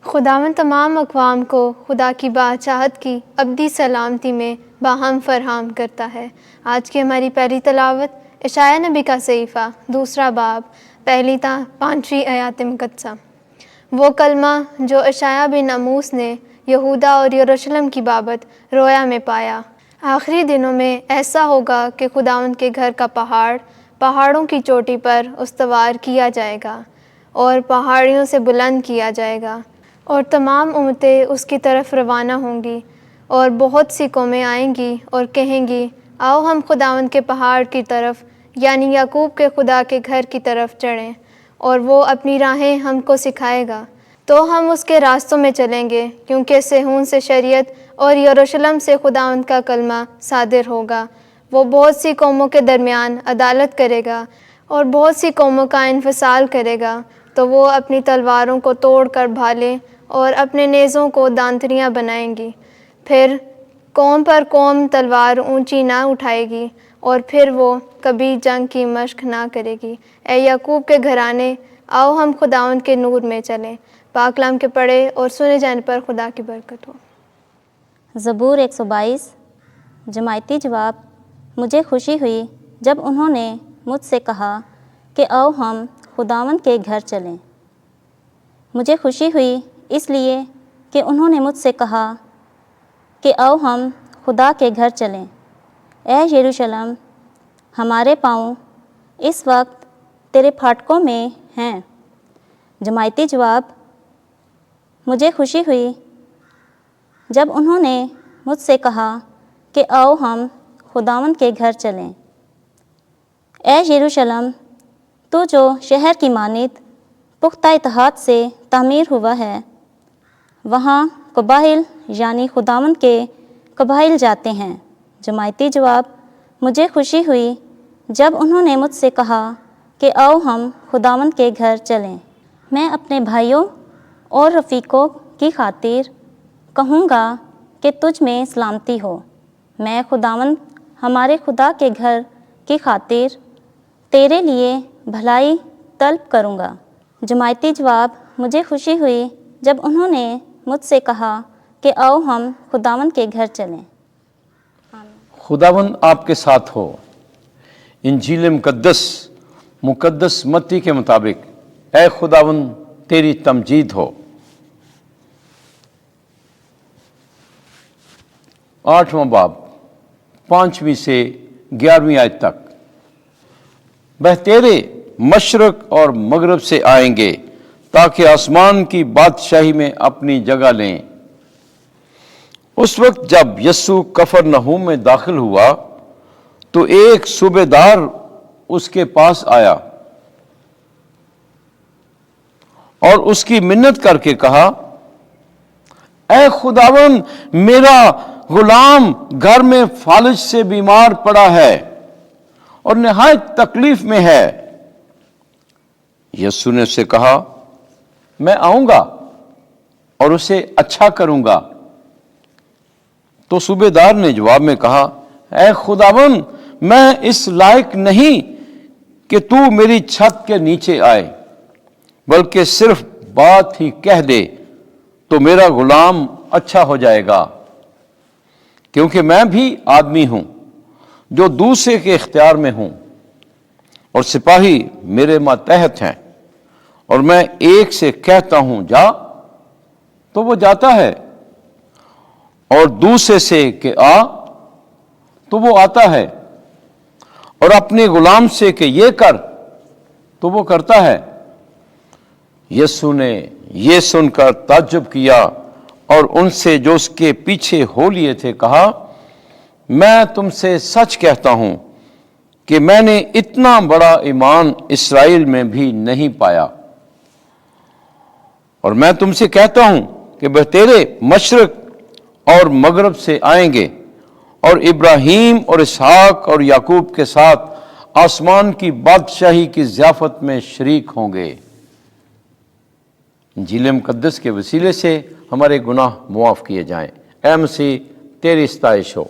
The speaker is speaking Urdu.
خداوند تمام اقوام کو خدا کی بادشاہت کی ابدی سلامتی میں باہم فراہم کرتا ہے۔ آج کی ہماری پہلی تلاوت اشعیاء نبی کا صحیفہ 2 باب 1 تا 5 آیات مقدسہ۔ وہ کلمہ جو اشعیاء بن اموس نے یہودا اور یروشلم کی بابت رویا میں پایا۔ آخری دنوں میں ایسا ہوگا کہ خداوند کے گھر کا پہاڑ پہاڑوں کی چوٹی پر استوار کیا جائے گا اور پہاڑیوں سے بلند کیا جائے گا، اور تمام امتیں اس کی طرف روانہ ہوں گی، اور بہت سی قومیں آئیں گی اور کہیں گی آؤ ہم خداوند کے پہاڑ کی طرف یعنی یعقوب کے خدا کے گھر کی طرف چڑھیں، اور وہ اپنی راہیں ہم کو سکھائے گا تو ہم اس کے راستوں میں چلیں گے، کیونکہ صہیون سے شریعت اور یروشلم سے خداوند کا کلمہ صادر ہوگا۔ وہ بہت سی قوموں کے درمیان عدالت کرے گا اور بہت سی قوموں کا انفصال کرے گا، تو وہ اپنی تلواروں کو توڑ کر بھالیں اور اپنے نیزوں کو دانتریاں بنائیں گی۔ پھر قوم پر قوم تلوار اونچی نہ اٹھائے گی، اور پھر وہ کبھی جنگ کی مشق نہ کرے گی۔ اے یعقوب کے گھرانے، آؤ ہم خداوند کے نور میں چلیں۔ پاک کلام کے پڑھے اور سنے جانے پر خدا کی برکت ہو۔ زبور 122۔ جماعتی جواب: مجھے خوشی ہوئی جب انہوں نے مجھ سے کہا کہ آؤ ہم خداوند کے گھر چلیں۔ مجھے خوشی ہوئی اس لیے کہ انہوں نے مجھ سے کہا کہ آؤ ہم خدا کے گھر چلیں۔ اے یروشلم، ہمارے پاؤں اس وقت تیرے پھاٹکوں میں ہیں۔ جماعتی جواب: مجھے خوشی ہوئی جب انہوں نے مجھ سے کہا کہ آؤ ہم خداوند کے گھر چلیں۔ اے یروشلم، تو جو شہر کی مانند پختہ اتحاد سے تعمیر ہوا ہے، وہاں قبائل یعنی خداوند کے قبائل جاتے ہیں۔ جماعتی جواب: مجھے خوشی ہوئی جب انہوں نے مجھ سے کہا کہ آؤ ہم خداوند کے گھر چلیں۔ میں اپنے بھائیوں اور رفیقوں کی خاطر کہوں گا کہ تجھ میں سلامتی ہو۔ میں خداوند ہمارے خدا کے گھر کی خاطر تیرے لیے بھلائی طلب کروں گا۔ جماعتی جواب: مجھے خوشی ہوئی جب انہوں نے مجھ سے کہا کہ آؤ ہم خداوند کے گھر چلیں۔ خداوند آپ کے ساتھ ہو۔ انجیل مقدس متی کے مطابق اے خداوند تیری تمجید ہو۔ 8واں باب 5ویں سے 11ویں آیت تک۔ وہ تیرے مشرق اور مغرب سے آئیں گے تاکہ آسمان کی بادشاہی میں اپنی جگہ لیں۔ اس وقت جب یسوع کفرنہوم میں داخل ہوا تو ایک صوبے دار اس کے پاس آیا اور اس کی منت کر کے کہا، اے خداوند، میرا غلام گھر میں فالج سے بیمار پڑا ہے اور نہایت تکلیف میں ہے۔ یسوع نے اسے کہا، میں آؤں گا اور اسے اچھا کروں گا۔ تو صوبے دار نے جواب میں کہا، اے خداوند، میں اس لائق نہیں کہ تو میری چھت کے نیچے آئے، بلکہ صرف بات ہی کہہ دے تو میرا غلام اچھا ہو جائے گا، کیونکہ میں بھی آدمی ہوں جو دوسرے کے اختیار میں ہوں، اور سپاہی میرے ماتحت ہیں، اور میں ایک سے کہتا ہوں جا تو وہ جاتا ہے، اور دوسرے سے کہ آ تو وہ آتا ہے، اور اپنے غلام سے کہ یہ کر تو وہ کرتا ہے۔ یسوع نے یہ سن کر تعجب کیا اور ان سے جو اس کے پیچھے ہو لیے تھے کہا، میں تم سے سچ کہتا ہوں کہ میں نے اتنا بڑا ایمان اسرائیل میں بھی نہیں پایا۔ اور میں تم سے کہتا ہوں کہ وہ تیرے مشرق اور مغرب سے آئیں گے اور ابراہیم اور اسحاق اور یعقوب کے ساتھ آسمان کی بادشاہی کی ضیافت میں شریک ہوں گے۔ انجیل مقدس کے وسیلے سے ہمارے گناہ معاف کیے جائیں۔ اے مسیح، تیری ستائش ہو۔